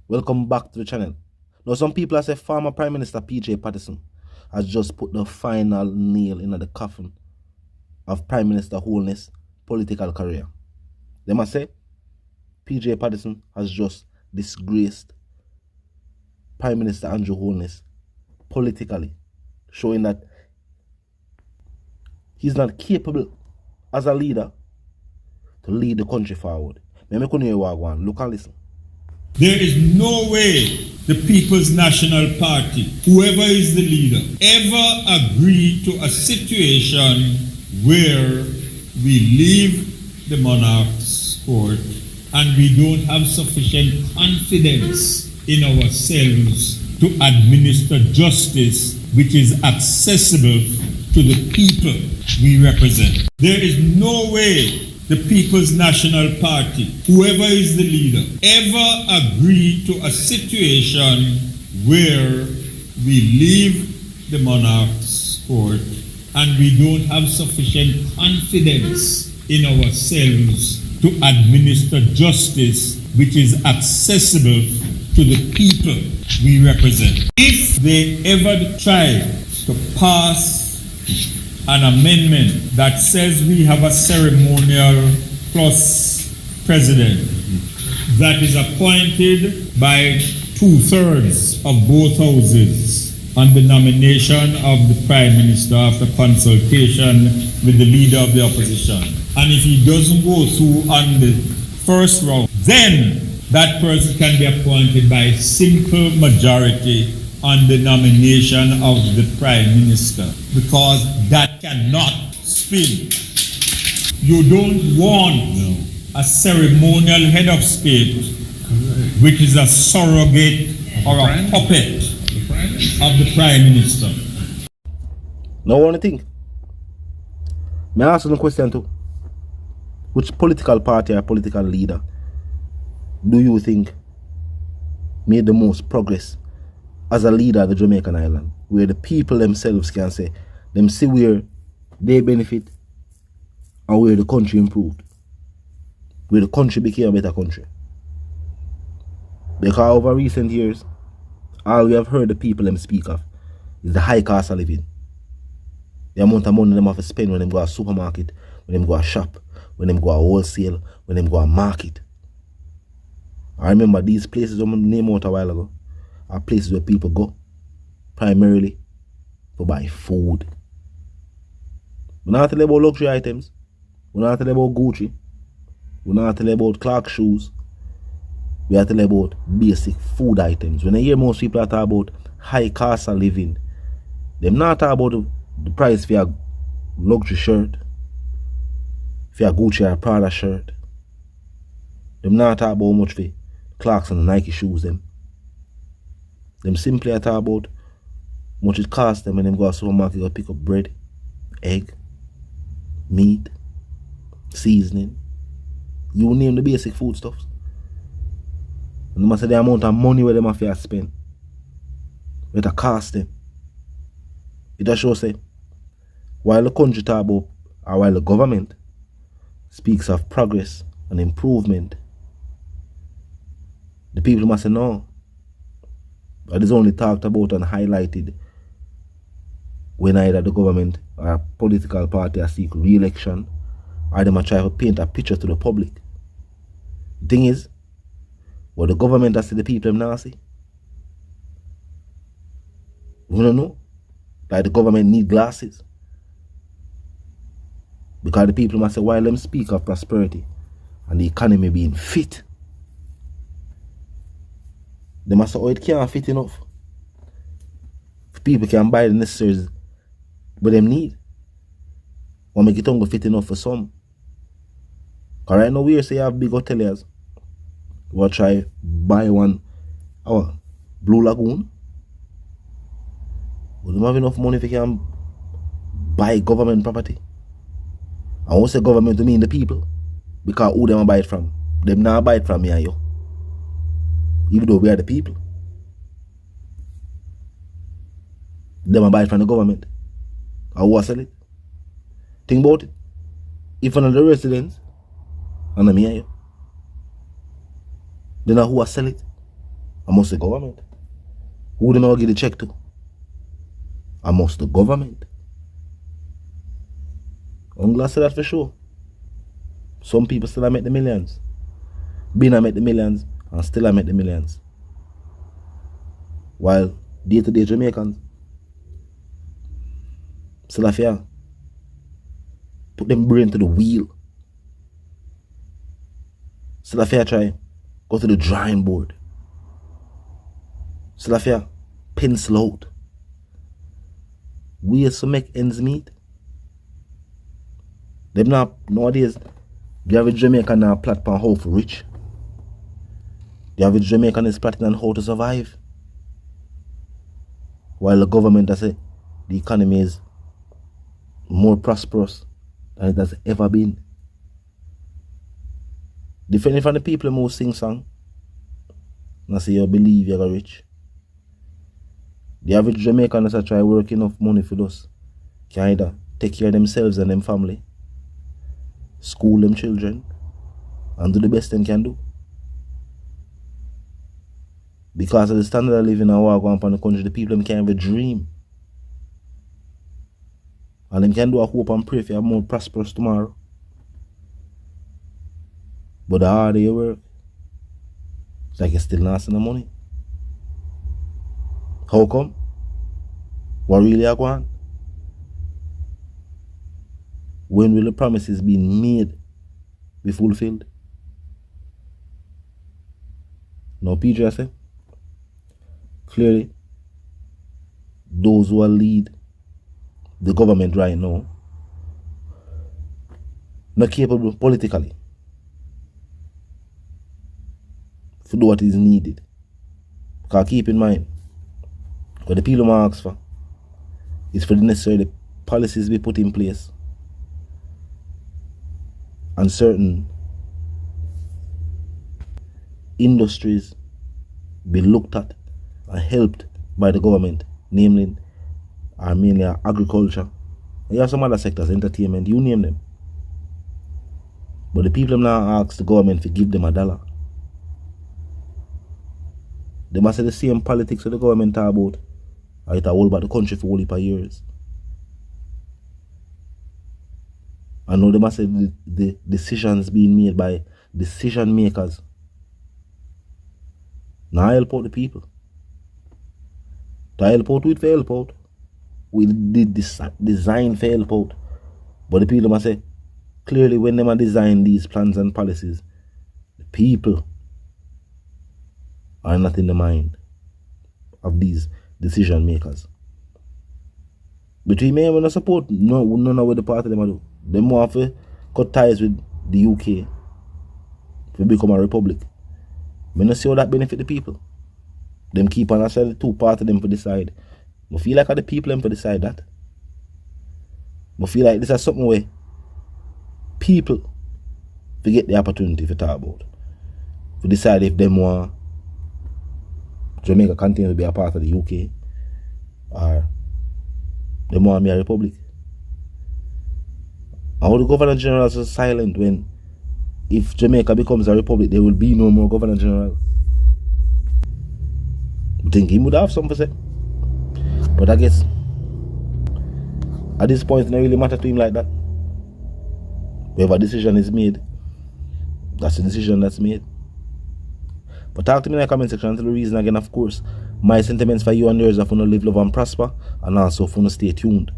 Welcome back to the channel. Now some people say former Prime Minister Patterson has just put the final nail in the coffin of Prime Minister Holness' political career. They must say Patterson has just disgraced Prime Minister Holness politically, showing that he's not capable as a leader to lead the country forward. Look and listen. There is no way the People's National Party, whoever is the leader, ever agree to a situation where we leave the monarch's court and we don't have sufficient confidence in ourselves to administer justice which is accessible to the people we represent. There is no way the People's National Party, whoever is the leader, ever agree to a situation where we leave the monarch's court and we don't have sufficient confidence in ourselves to administer justice which is accessible to the people we represent. If they ever try to pass an amendment that says we have a ceremonial plus president that is appointed by 2/3 of both houses on the nomination of the Prime Minister after consultation with the leader of the opposition. And if he doesn't go through on the first round, then that person can be appointed by simple majority on the nomination of the Prime Minister, because that cannot spin. You don't want a ceremonial head of state which is a surrogate or a puppet of the Prime Minister. Now one thing, may I ask you a question too? Which political party or political leader do you think made the most progress as a leader of the Jamaican island, where the people themselves can say, them see where they benefit and where the country improved, where the country became a better country? Because over recent years, all we have heard the people them speak of is the high cost of living. The amount of money them have to spend when them go to a supermarket, when them go to a shop, when them go to a wholesale, when them go to a market. I remember these places I named out a while ago are places where people go primarily to buy food. We're not telling about luxury items. We're not telling about Gucci. We're not telling about Clark shoes. We are telling about basic food items. When I hear most people talk about high cost of living, they're not talking about the price for a luxury shirt, for a Gucci or a Prada shirt. They're not talking about how much for Clarks and Nike shoes them. Them simply talk about how much it costs them when them go to the supermarket to pick up bread, egg, meat, seasoning. You name the basic foodstuffs. And they must say the amount of money where them have to spend. What it cost them. It just shows say, while the country talk about, or while the government speaks of progress and improvement, the people must say no. It is only talked about and highlighted when either the government or a political party are seek re-election, or they might try to paint a picture to the public. The thing is, what the government has to the people them now see. We don't know. Like the government need glasses. Because the people must say, while them speak of prosperity and the economy being fit, they must say, oh, it can't fit enough. People can buy the necessaries but them need. Or make it only fit enough for some. Because right now we say you have big hoteliers who will try buy one our Blue Lagoon. But they don't have enough money if they can buy government property. I won't say government to mean the people. Because who them buy it from? Them not buy it from me and you. Even though we are the people. Them buy it from the government. Or who sell it? Think about it. If another residents, and me and you, then who sell it? I must the government. Who do not give the check to? I must the government. I'm glad to say that for sure. Some people still make the millions. Been I make the millions and still I make the millions. While day-to-day Jamaicans still have to put them brain to the wheel. Still have to try go to the drawing board. Still have to pencil out ways to make ends meet. Them now nowadays the average Jamaican now plot on how to rich. The average Jamaican is plotting on how to survive. While the government has said the economy is more prosperous than it has ever been. Different from the people who sing song. And I say you believe you're rich. The average Jamaican has try work enough money for us. Can either take care of themselves and them family, school them children, and do the best they can do. Because of the standard of living and walk on the country, the people them can't even dream. And them can do a hope and pray for a more prosperous tomorrow. But the harder you work, it's like you're still not seeing the money. How come? What really are going? When will the promises being made be fulfilled? Now, Peter said, clearly, those who lead the government right now, not capable politically to do what is needed. Because keep in mind, what the people ask for is for the necessary policies be put in place and certain industries be looked at and helped by the government, namely mainly agriculture. You have some other sectors, entertainment, you name them. But the people now ask the government to give them $1. They must say the same politics that the government talk about. Or it all about the country for all heap of years. And now they must say the decisions being made by decision makers. Now help out the people. To help out with help out. We did design for help out. But the people must say, clearly when they design these plans and policies, the people are not in the mind of these decision makers. Between me and when I support none of what the party them do. Them want to cut ties with the UK to become a republic. I don't see how that benefit the people. Them keep on aside the two parts of them for decide. I feel like the people them for decide that. I feel like this is something where people forget the opportunity to talk about. To decide if them want Jamaica continue to be a part of the UK or they want to be a republic. And how the Governor General is silent when if Jamaica becomes a republic there will be no more Governor General. I think he would have something to say. But I guess at this point it doesn't really matter to him like that. Whatever decision is made, that's the decision that's made. But talk to me in the comment section. Until the reason again, of course, my sentiments for you and yours are for to live, love and prosper, and also for to stay tuned.